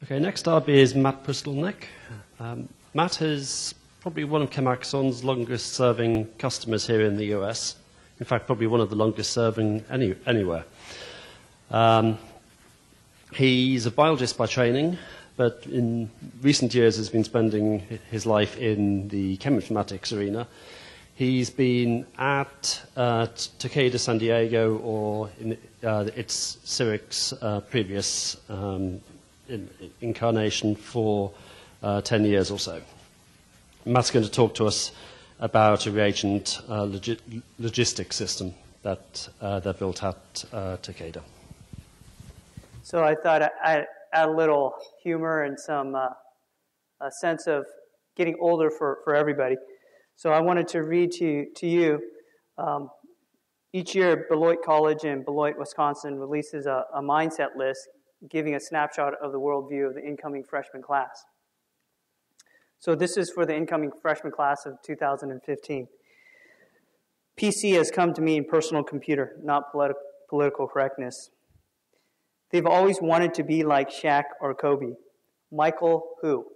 Okay, next up is Matt Pustelnik. Matt is probably one of ChemAxon's longest-serving customers here in the US. In fact, probably one of the longest-serving anywhere. He's a biologist by training, but in recent years has been spending his life in the cheminformatics arena. He's been at Takeda San Diego or in its Cyrix previous incarnation for 10 years or so. Matt's going to talk to us about a reagent logistics system that they're built at Takeda. So I thought I'd add a little humor and some a sense of getting older for everybody. So I wanted to read to you. Each year, Beloit College in Beloit, Wisconsin releases a mindset list giving a snapshot of the worldview of the incoming freshman class. So this is for the incoming freshman class of 2015. PC has come to mean personal computer, not political correctness. They've always wanted to be like Shaq or Kobe. Michael who?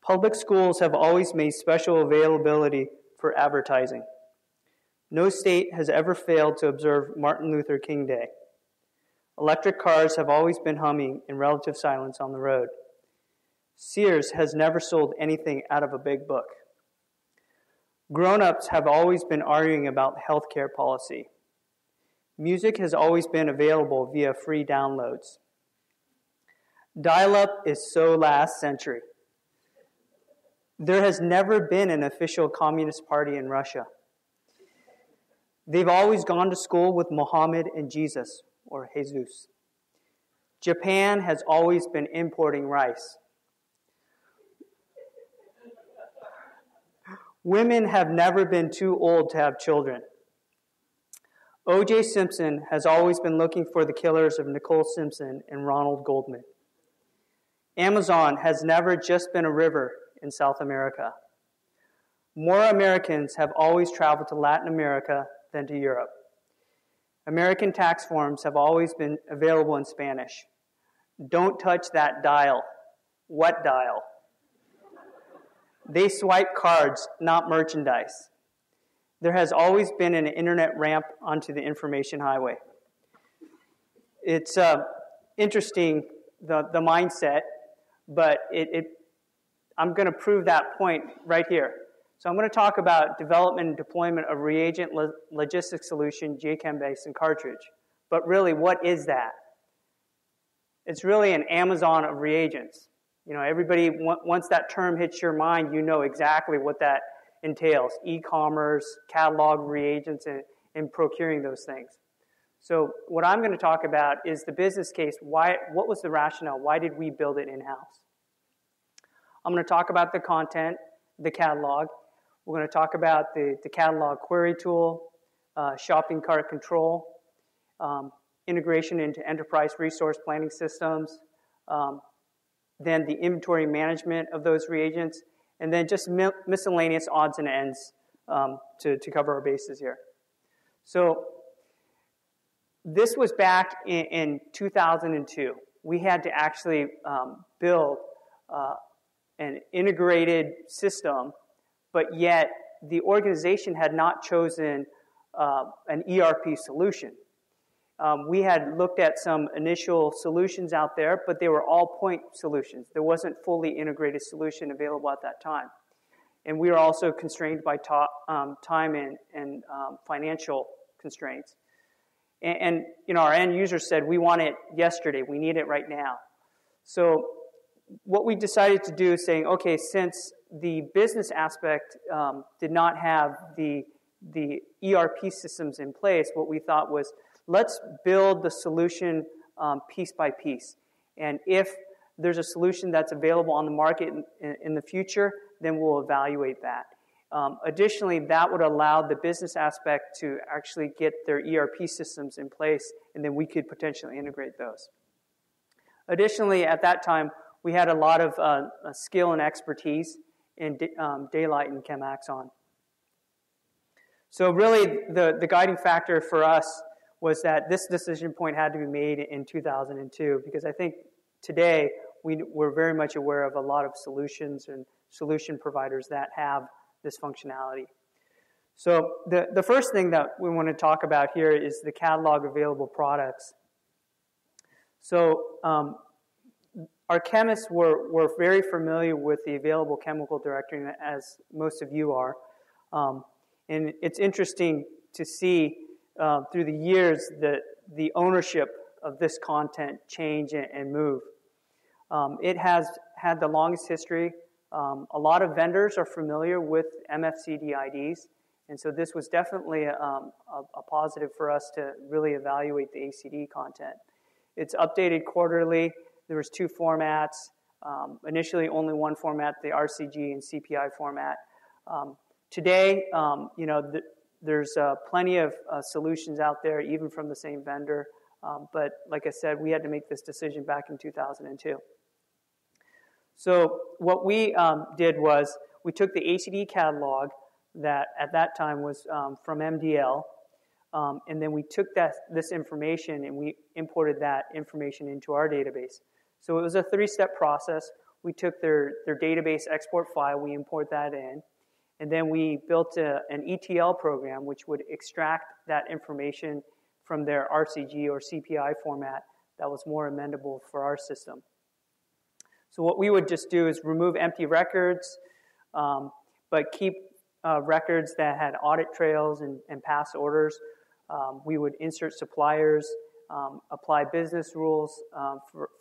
Public schools have always made special availability for advertising. No state has ever failed to observe Martin Luther King Day. Electric cars have always been humming in relative silence on the road. Sears has never sold anything out of a big book. Grown-ups have always been arguing about healthcare policy. Music has always been available via free downloads. Dial-up is so last century. There has never been an official communist party in Russia. They've always gone to school with Muhammad and Jesus, or Jesus. Japan has always been importing rice. Women have never been too old to have children. O.J. Simpson has always been looking for the killers of Nicole Simpson and Ronald Goldman. Amazon has never just been a river in South America. More Americans have always traveled to Latin America than to Europe. American tax forms have always been available in Spanish. Don't touch that dial. What dial? They swipe cards, not merchandise. There has always been an internet ramp onto the information highway. It's interesting, the mindset, but I'm going to prove that point right here. So I'm going to talk about development and deployment of reagent logistics solution, JChem Base, and Cartridge. But really, what is that? It's really an Amazon of reagents. You know, everybody, once that term hits your mind, you know exactly what that entails. E-commerce, catalog reagents, and procuring those things. So what I'm going to talk about is the business case. What was the rationale? Why did we build it in-house? I'm going to talk about the content, the catalog. We're going to talk about the catalog query tool, shopping cart control, integration into enterprise resource planning systems, then the inventory management of those reagents, and then just miscellaneous odds and ends to cover our bases here. So this was back in 2002. We had to actually build an integrated system, but yet the organization had not chosen an ERP solution. We had looked at some initial solutions out there, but they were all point solutions. There wasn't fully integrated solution available at that time. And we were also constrained by time and financial constraints. And you know, our end users said, we want it yesterday. We need it right now. So what we decided to do is saying, okay, since the business aspect did not have the ERP systems in place, what we thought was, let's build the solution piece by piece. And if there's a solution that's available on the market in the future, then we'll evaluate that. Additionally, that would allow the business aspect to actually get their ERP systems in place, and then we could potentially integrate those. Additionally, at that time, we had a lot of skill and expertise in Daylight and ChemAxon. So really, the guiding factor for us was that this decision point had to be made in 2002, because I think today we're very much aware of a lot of solutions and solution providers that have this functionality. So the first thing that we want to talk about here is the catalog available products. So our chemists were very familiar with the available chemical directory, as most of you are. And it's interesting to see through the years that the ownership of this content change and move. It has had the longest history. A lot of vendors are familiar with MFCD IDs, and so this was definitely a positive for us to really evaluate the ACD content. It's updated quarterly. There was 2 formats. Initially, only one format, the RCG and CPI format. Today, there's plenty of solutions out there, even from the same vendor. But like I said, we had to make this decision back in 2002. So what we did was we took the ACD catalog that at that time was from MDL, and then we took this information and we imported that information into our database. So it was a 3-step process. We took their database export file, we import that in, and then we built an ETL program which would extract that information from their RCG or CPI format that was more amendable for our system. So what we would just do is remove empty records, but keep records that had audit trails and past orders. We would insert suppliers, apply business rules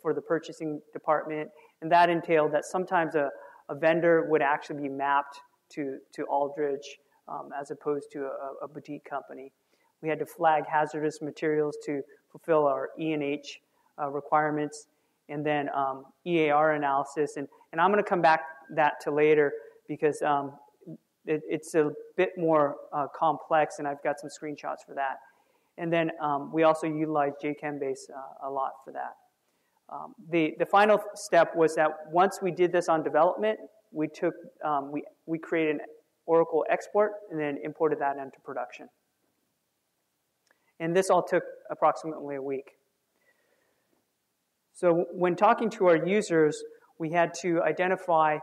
for the purchasing department, and that entailed that sometimes a vendor would actually be mapped to Aldridge as opposed to a boutique company. We had to flag hazardous materials to fulfill our E&H requirements, and then EAR analysis. And I'm going to come back to later because it's a bit more complex, and I've got some screenshots for that. And then we also utilized JChem Base a lot for that. The final step was that once we did this on development, we created an Oracle export and then imported that into production. And this all took approximately a week. So when talking to our users, we had to identify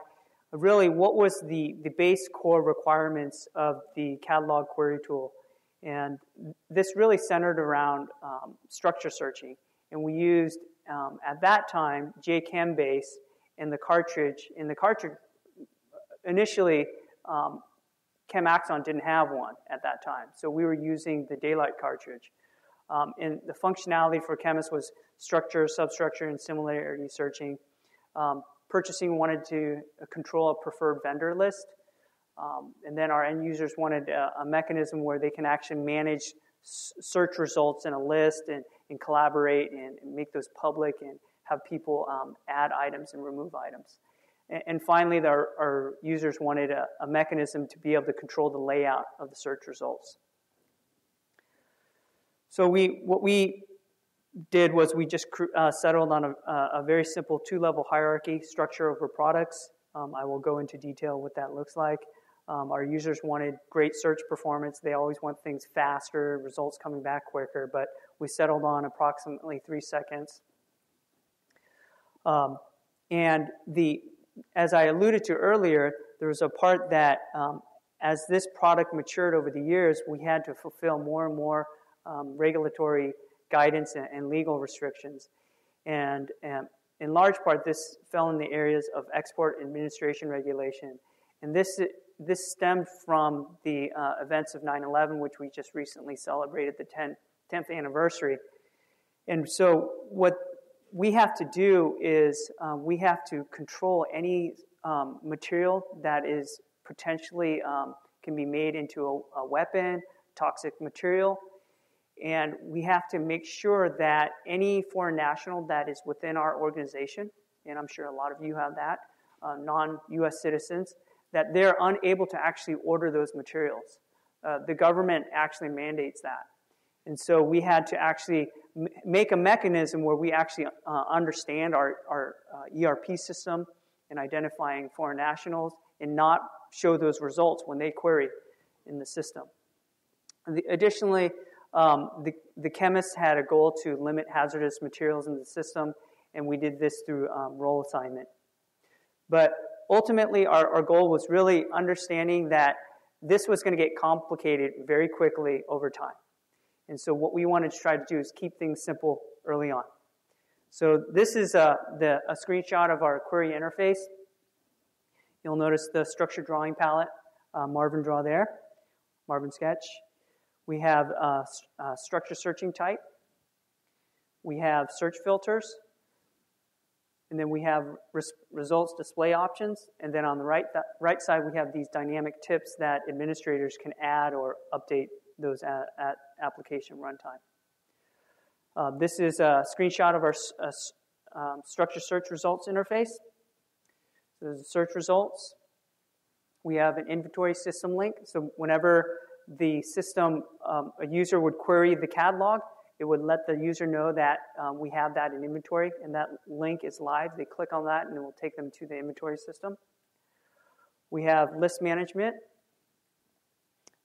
really what was the base core requirements of the catalog query tool. And this really centered around structure searching. And we used, at that time, JChem Base and the Cartridge. In the Cartridge, initially, ChemAxon didn't have one at that time. So we were using the Daylight Cartridge. And the functionality for chemists was structure, substructure, and similarity searching. Purchasing wanted to control a preferred vendor list. And then our end users wanted a mechanism where they can actually manage search results in a list and collaborate and make those public and have people add items and remove items. And finally, our users wanted a mechanism to be able to control the layout of the search results. So what we did was we just settled on a very simple 2-level hierarchy structure over products. I will go into detail what that looks like. Our users wanted great search performance. They always want things faster, results coming back quicker, but we settled on approximately 3 seconds. And as I alluded to earlier, there was a part that as this product matured over the years, we had to fulfill more and more regulatory guidance and legal restrictions. And in large part, this fell in the areas of export administration regulation. And this stemmed from the events of 9/11, which we just recently celebrated the 10th anniversary. And so what we have to do is we have to control any material that is potentially can be made into a weapon, toxic material. And we have to make sure that any foreign national that is within our organization, and I'm sure a lot of you have that, non-U.S. citizens, that they're unable to actually order those materials. The government actually mandates that. And so we had to actually make a mechanism where we actually understand our ERP system in identifying foreign nationals and not show those results when they query in the system. Additionally, the chemists had a goal to limit hazardous materials in the system, and we did this through role assignment. But ultimately, our goal was really understanding that this was going to get complicated very quickly over time. And so what we wanted to try to do is keep things simple early on. So this is a screenshot of our query interface. You'll notice the structure drawing palette, Marvin draw there, Marvin sketch. We have structure searching type. We have search filters. And then we have results display options. And then on the right side, we have these dynamic tips that administrators can add or update those at application runtime. This is a screenshot of our structure search results interface. So there's the search results. We have an inventory system link. So whenever the system, a user would query the catalog, it would let the user know that we have that in inventory, and that link is live. They click on that, and it will take them to the inventory system. We have list management.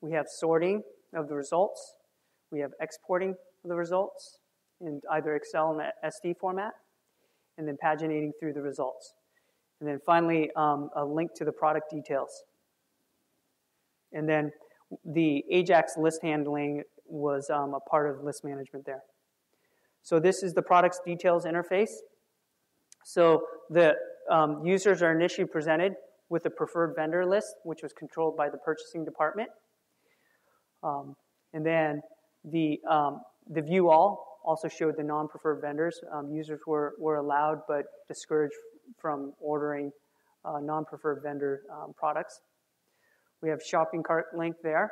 We have sorting of the results. We have exporting of the results in either Excel and SD format, and then paginating through the results. And then finally, a link to the product details. And then the AJAX list handling was a part of list management there. So this is the product's details interface. So the users are initially presented with a preferred vendor list, which was controlled by the purchasing department. And then the view all also showed the non-preferred vendors. Users were allowed but discouraged from ordering non-preferred vendor products. We have shopping cart link there,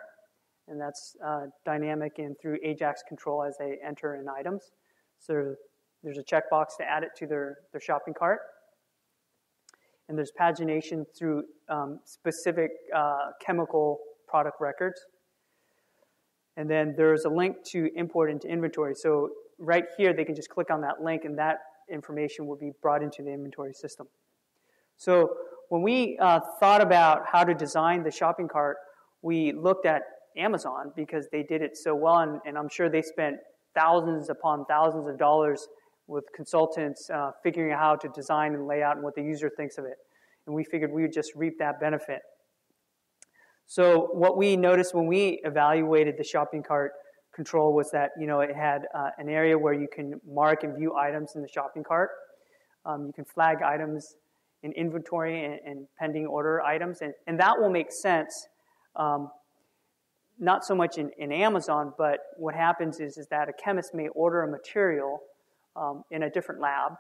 and that's dynamic and through AJAX control as they enter in items. So there's a checkbox to add it to their shopping cart. And there's pagination through specific chemical product records. And then there's a link to import into inventory. So right here, they can just click on that link, and that information will be brought into the inventory system. So when we thought about how to design the shopping cart, we looked at Amazon because they did it so well, and I'm sure they spent thousands upon thousands of dollars with consultants figuring out how to design and lay out and what the user thinks of it. And we figured we would just reap that benefit. So what we noticed when we evaluated the shopping cart control was that it had an area where you can mark and view items in the shopping cart. You can flag items in inventory and pending order items, and that will make sense. Not so much in Amazon, but what happens is that a chemist may order a material in a different lab,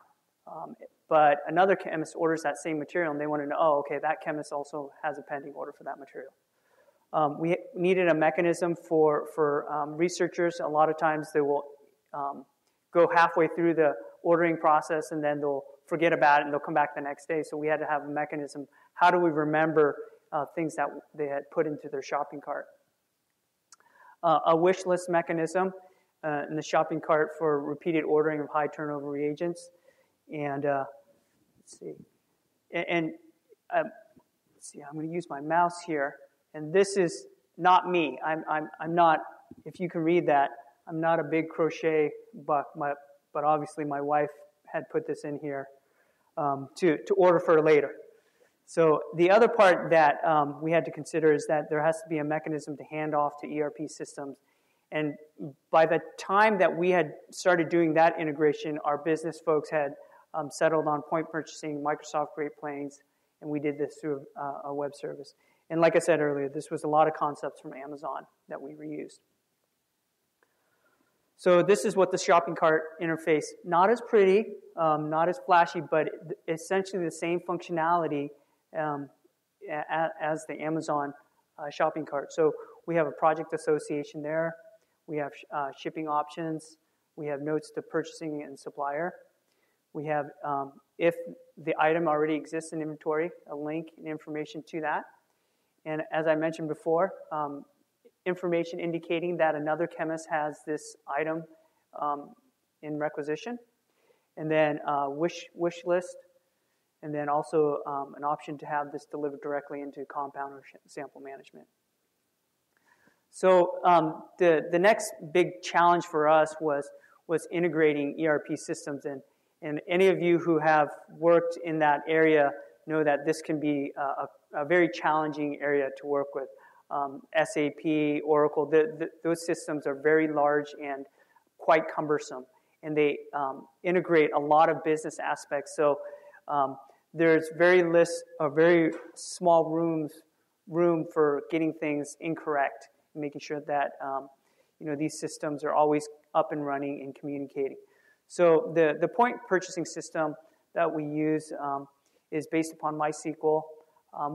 but another chemist orders that same material, and they want to know, oh, okay, that chemist also has a pending order for that material. We needed a mechanism for researchers. A lot of times they will go halfway through the ordering process, and then they'll forget about it, and they'll come back the next day. So we had to have a mechanism. How do we remember things that they had put into their shopping cart? A wish list mechanism in the shopping cart for repeated ordering of high turnover reagents. And let's see. And let's see. I'm going to use my mouse here. And this is not me. I'm not. If you can read that, I'm not a big crochet buck. But obviously my wife had put this in here to order for later. So the other part that we had to consider is that there has to be a mechanism to hand off to ERP systems. And by the time that we had started doing that integration, our business folks had settled on point purchasing, Microsoft Great Plains, and we did this through a web service. And like I said earlier, this was a lot of concepts from Amazon that we reused. So this is what the shopping cart interface, not as pretty, not as flashy, but essentially the same functionality as the Amazon shopping cart. So we have a project association there. We have shipping options. We have notes to purchasing and supplier. We have, if the item already exists in inventory, a link and information to that. And as I mentioned before, information indicating that another chemist has this item in requisition. And then wish list. And then also an option to have this delivered directly into compound or sample management. So the next big challenge for us was integrating ERP systems. And any of you who have worked in that area know that this can be a very challenging area to work with. SAP, Oracle, those systems are very large and quite cumbersome, and they integrate a lot of business aspects. So there's very small room for getting things incorrect, making sure that these systems are always up and running and communicating. So the point purchasing system that we use is based upon MySQL.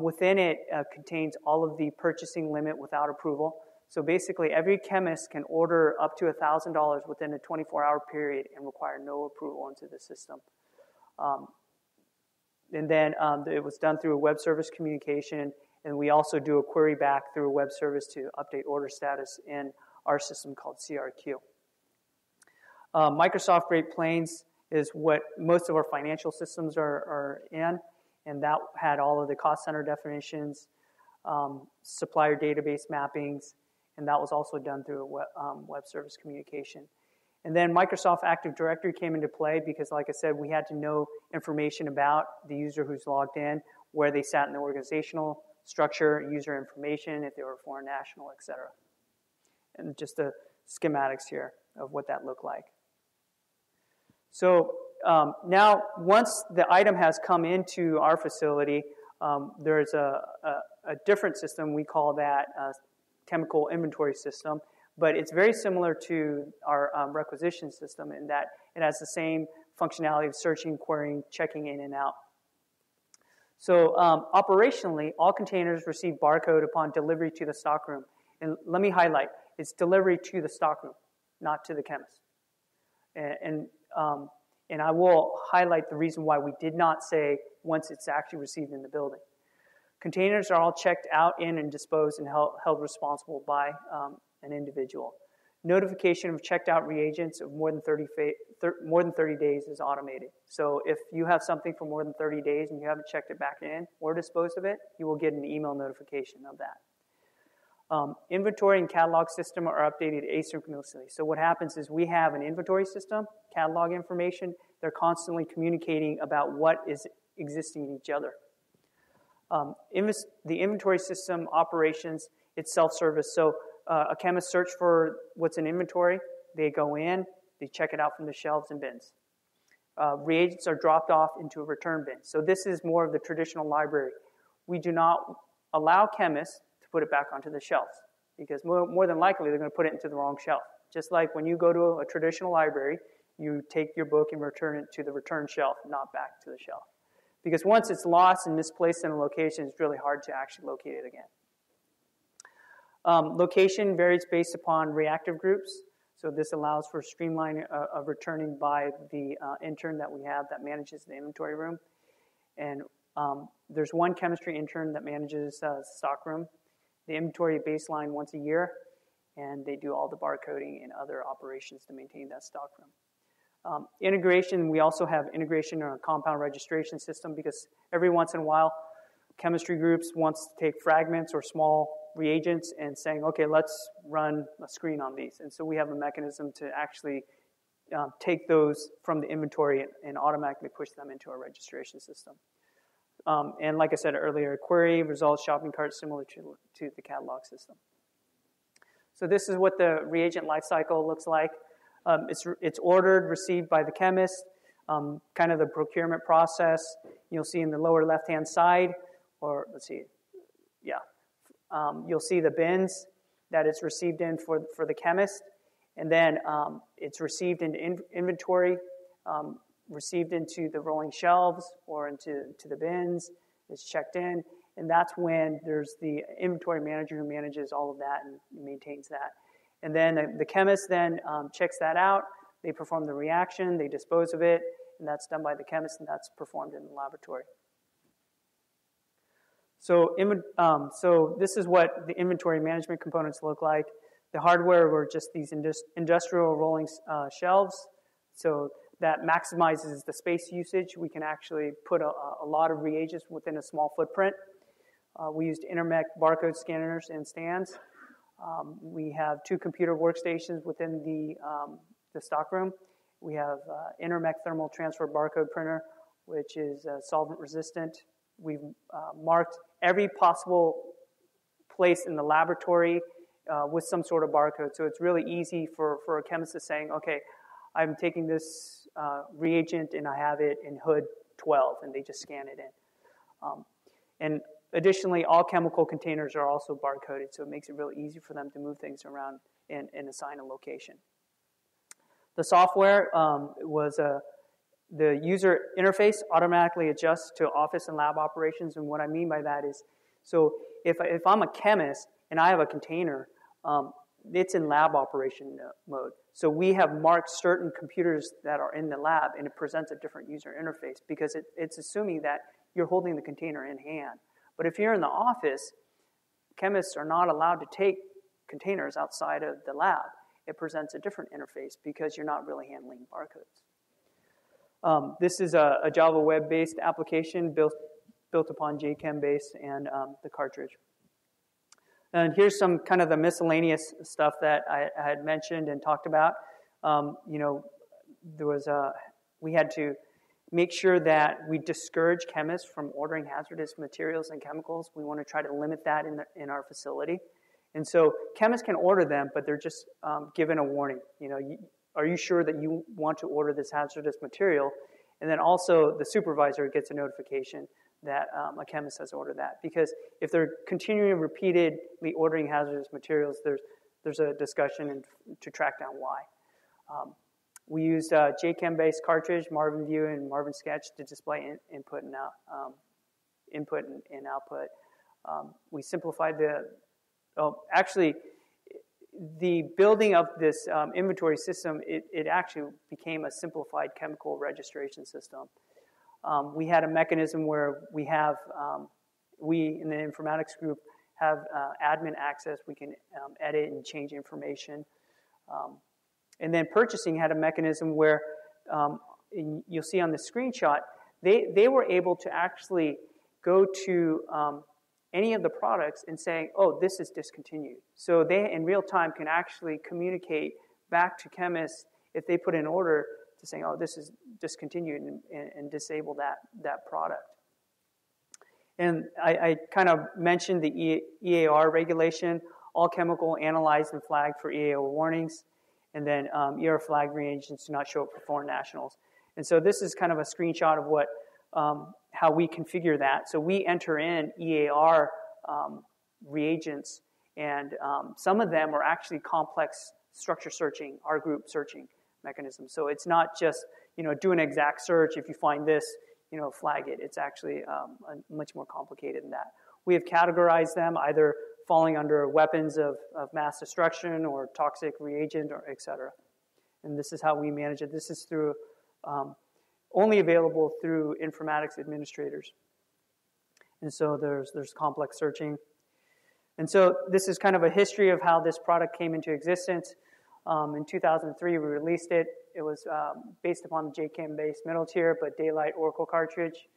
Within it contains all of the purchasing limit without approval. So basically, every chemist can order up to $1,000 within a 24-hour period and require no approval into the system. And then it was done through a web service communication, and we also do a query back through a web service to update order status in our system called CRQ. Microsoft Great Plains is what most of our financial systems are in, and that had all of the cost center definitions, supplier database mappings, and that was also done through a web service communication. And then Microsoft Active Directory came into play because, like I said, we had to know information about the user who's logged in, where they sat in the organizational structure, user information, if they were a foreign national, et cetera. And just the schematics here of what that looked like. So now, once the item has come into our facility, there's a different system. We call that chemical inventory system, but it's very similar to our requisition system in that it has the same functionality of searching, querying, checking in and out. So operationally, all containers receive barcode upon delivery to the stockroom. And let me highlight, it's delivery to the stockroom, not to the chemist. And I will highlight the reason why we did not say once it's actually received in the building. Containers are all checked out in and disposed and held responsible by an individual. Notification of checked out reagents of more than 30 days is automated. So if you have something for more than 30 days and you haven't checked it back in or disposed of it, you will get an email notification of that. Inventory and catalog system are updated asynchronously. So what happens is we have an inventory system, catalog information. They're constantly communicating about what is existing in each other. The inventory system operations, it's self-service. So a chemist search for what's in inventory. They go in, they check it out from the shelves and bins. Reagents are dropped off into a return bin. So this is more of the traditional library. We do not allow chemists to put it back onto the shelves because more than likely they're going to put it into the wrong shelf. Just like when you go to a traditional library, you take your book and return it to the return shelf, not back to the shelf. Because once it's lost and misplaced in a location, it's really hard to actually locate it again. Location varies based upon reactive groups. So this allows for streamlining of returning by the intern that we have that manages the inventory room. And there's one chemistry intern that manages stockroom. The inventory baseline once a year, and they do all the barcoding and other operations to maintain that stockroom. Integration, we also have integration in our compound registration system because every once in a while, chemistry groups wants to take fragments or small reagents and saying, okay, let's run a screen on these. And so we have a mechanism to actually take those from the inventory and automatically push them into our registration system. And like I said earlier, query, results, shopping cart, similar to the catalog system. So this is what the reagent lifecycle looks like. It's ordered, received by the chemist, kind of the procurement process. You'll see in the lower left-hand side, or let's see, yeah. You'll see the bins that it's received in for the chemist, and then it's received into inventory, received into the rolling shelves or into the bins. It's checked in, and that's when there's the inventory manager who manages all of that and maintains that. And then the chemist then checks that out. They perform the reaction, they dispose of it, and that's done by the chemist, and that's performed in the laboratory. So this is what the inventory management components look like. The hardware were just these industrial rolling shelves. So that maximizes the space usage. We can actually put a lot of reagents within a small footprint. We used Intermec barcode scanners and stands. We have 2 computer workstations within the stockroom. We have Intermec thermal transfer barcode printer, which is solvent resistant. We've marked every possible place in the laboratory with some sort of barcode. So it's really easy for a chemist to saying, okay, I'm taking this reagent and I have it in hood 12, and they just scan it in. And additionally, all chemical containers are also barcoded, so it makes it really easy for them to move things around and assign a location. The software was the user interface automatically adjusts to office and lab operations, and what I mean by that is, so if I'm a chemist and I have a container, it's in lab operation mode. So we have marked certain computers that are in the lab, and it presents a different user interface because it's assuming that you're holding the container in hand. But if you're in the office, chemists are not allowed to take containers outside of the lab. It presents a different interface because you're not really handling barcodes. This is a Java web-based application built upon JChem Base and the Cartridge. And here's some kind of the miscellaneous stuff that I had mentioned and talked about. We had to make sure that we discourage chemists from ordering hazardous materials and chemicals. We want to try to limit that in our facility. And so chemists can order them, but they're just given a warning. Are you sure that you want to order this hazardous material? And then also the supervisor gets a notification that a chemist has ordered that. Because if they're continuing repeatedly ordering hazardous materials, there's a discussion to track down why. We used JChem Base Cartridge, Marvin View, and Marvin Sketch to display input and output. We simplified the building of this inventory system, it actually became a simplified chemical registration system. We had a mechanism where we in the informatics group have admin access. We can edit and change information. And then purchasing had a mechanism where, you'll see on the screenshot, they were able to actually go to any of the products and saying, oh, this is discontinued. So they, in real time, can actually communicate back to chemists if they put in order to saying, oh, this is discontinued, and disable that product. And I kind of mentioned the EAR regulation, all chemical analyzed and flagged for EAR warnings, and then ER flag reagents do not show up for foreign nationals. And so this is kind of a screenshot of what how we configure that. So we enter in EAR reagents, and some of them are actually complex structure searching, R group searching mechanisms. So it's not just, do an exact search. If you find this, flag it. It's actually much more complicated than that. We have categorized them either falling under weapons of mass destruction or toxic reagent, or et cetera. And this is how we manage it. This is through only available through informatics administrators. And so there's complex searching. And so this is kind of a history of how this product came into existence. In 2003, we released it. It was based upon the JChem Base middle tier, but Daylight Oracle cartridge.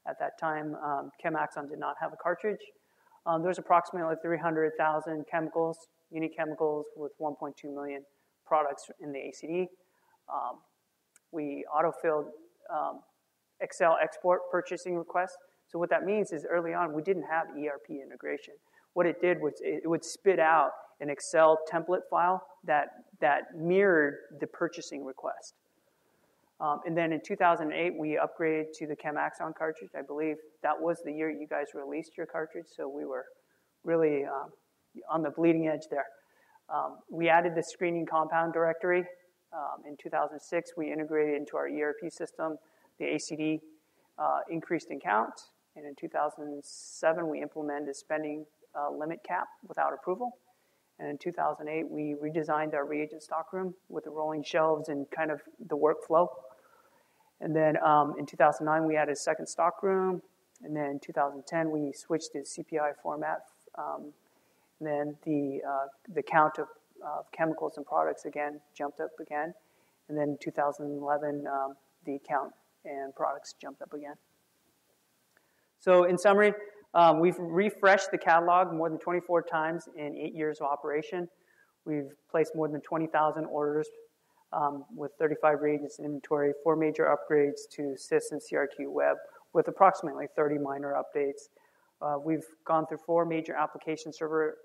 At that time, ChemAxon did not have a cartridge. There's approximately 300,000 chemicals, unique chemicals, with 1.2 million products in the ACD. We autofilled Excel export purchasing requests. So what that means is early on, we didn't have ERP integration. What it did was it would spit out an Excel template file that mirrored the purchasing request. And then in 2008, we upgraded to the ChemAxon cartridge. I believe that was the year you guys released your cartridge, so we were really on the bleeding edge there. We added the screening compound directory. In 2006, we integrated into our ERP system. The ACD increased in count, and in 2007, we implemented a spending limit cap without approval. And in 2008, we redesigned our reagent stockroom with the rolling shelves and kind of the workflow. And then in 2009, we added a second stockroom. And then in 2010, we switched to CPI format. And then the count of chemicals and products again jumped up again. And then in 2011, the count and products jumped up again. So in summary, we've refreshed the catalog more than 24 times in 8 years of operation. We've placed more than 20,000 orders with 35 reagents in inventory, 4 major upgrades to SIS and CRQ Web, with approximately 30 minor updates. We've gone through 4 major application server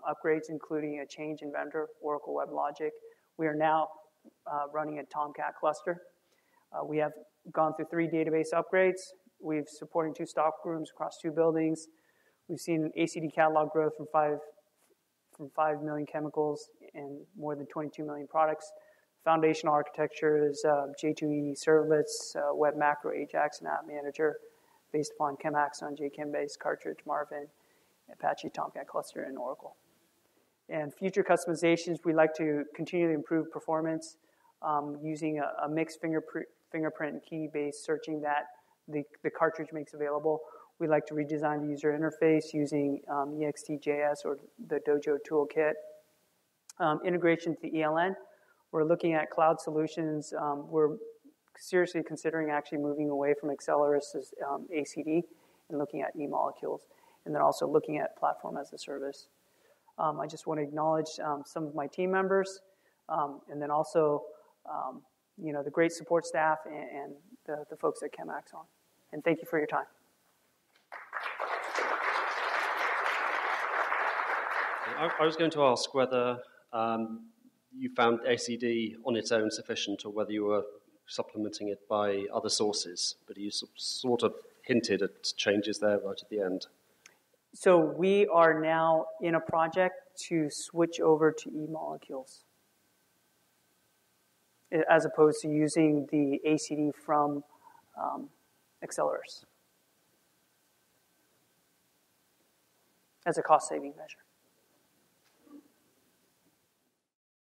upgrades, including a change in vendor, Oracle WebLogic. We are now running a Tomcat cluster. We have gone through 3 database upgrades. We've supporting 2 stock rooms across 2 buildings. We've seen ACD catalog growth from 5 million chemicals and more than 22 million products. Foundational architecture is J2EE servlets, Web Macro, Ajax, and App Manager, based upon ChemAxon, JChem Base, Cartridge, Marvin, Apache Tomcat cluster, and Oracle. And future customizations, we like to continually improve performance using a mixed fingerprint and key-based searching that the cartridge makes available. We like to redesign the user interface using EXT.js or the Dojo toolkit. Integration to the ELN. We're looking at cloud solutions. We're seriously considering actually moving away from Accelerus' ACD and looking at e-molecules, and then also looking at platform as a service. I just want to acknowledge some of my team members, and then also the great support staff and the folks at ChemAxon. And thank you for your time. I was going to ask whether you found ACD on its own sufficient or whether you were supplementing it by other sources, but you sort of hinted at changes there right at the end. So we are now in a project to switch over to e-molecules as opposed to using the ACD from Accelerus as a cost-saving measure.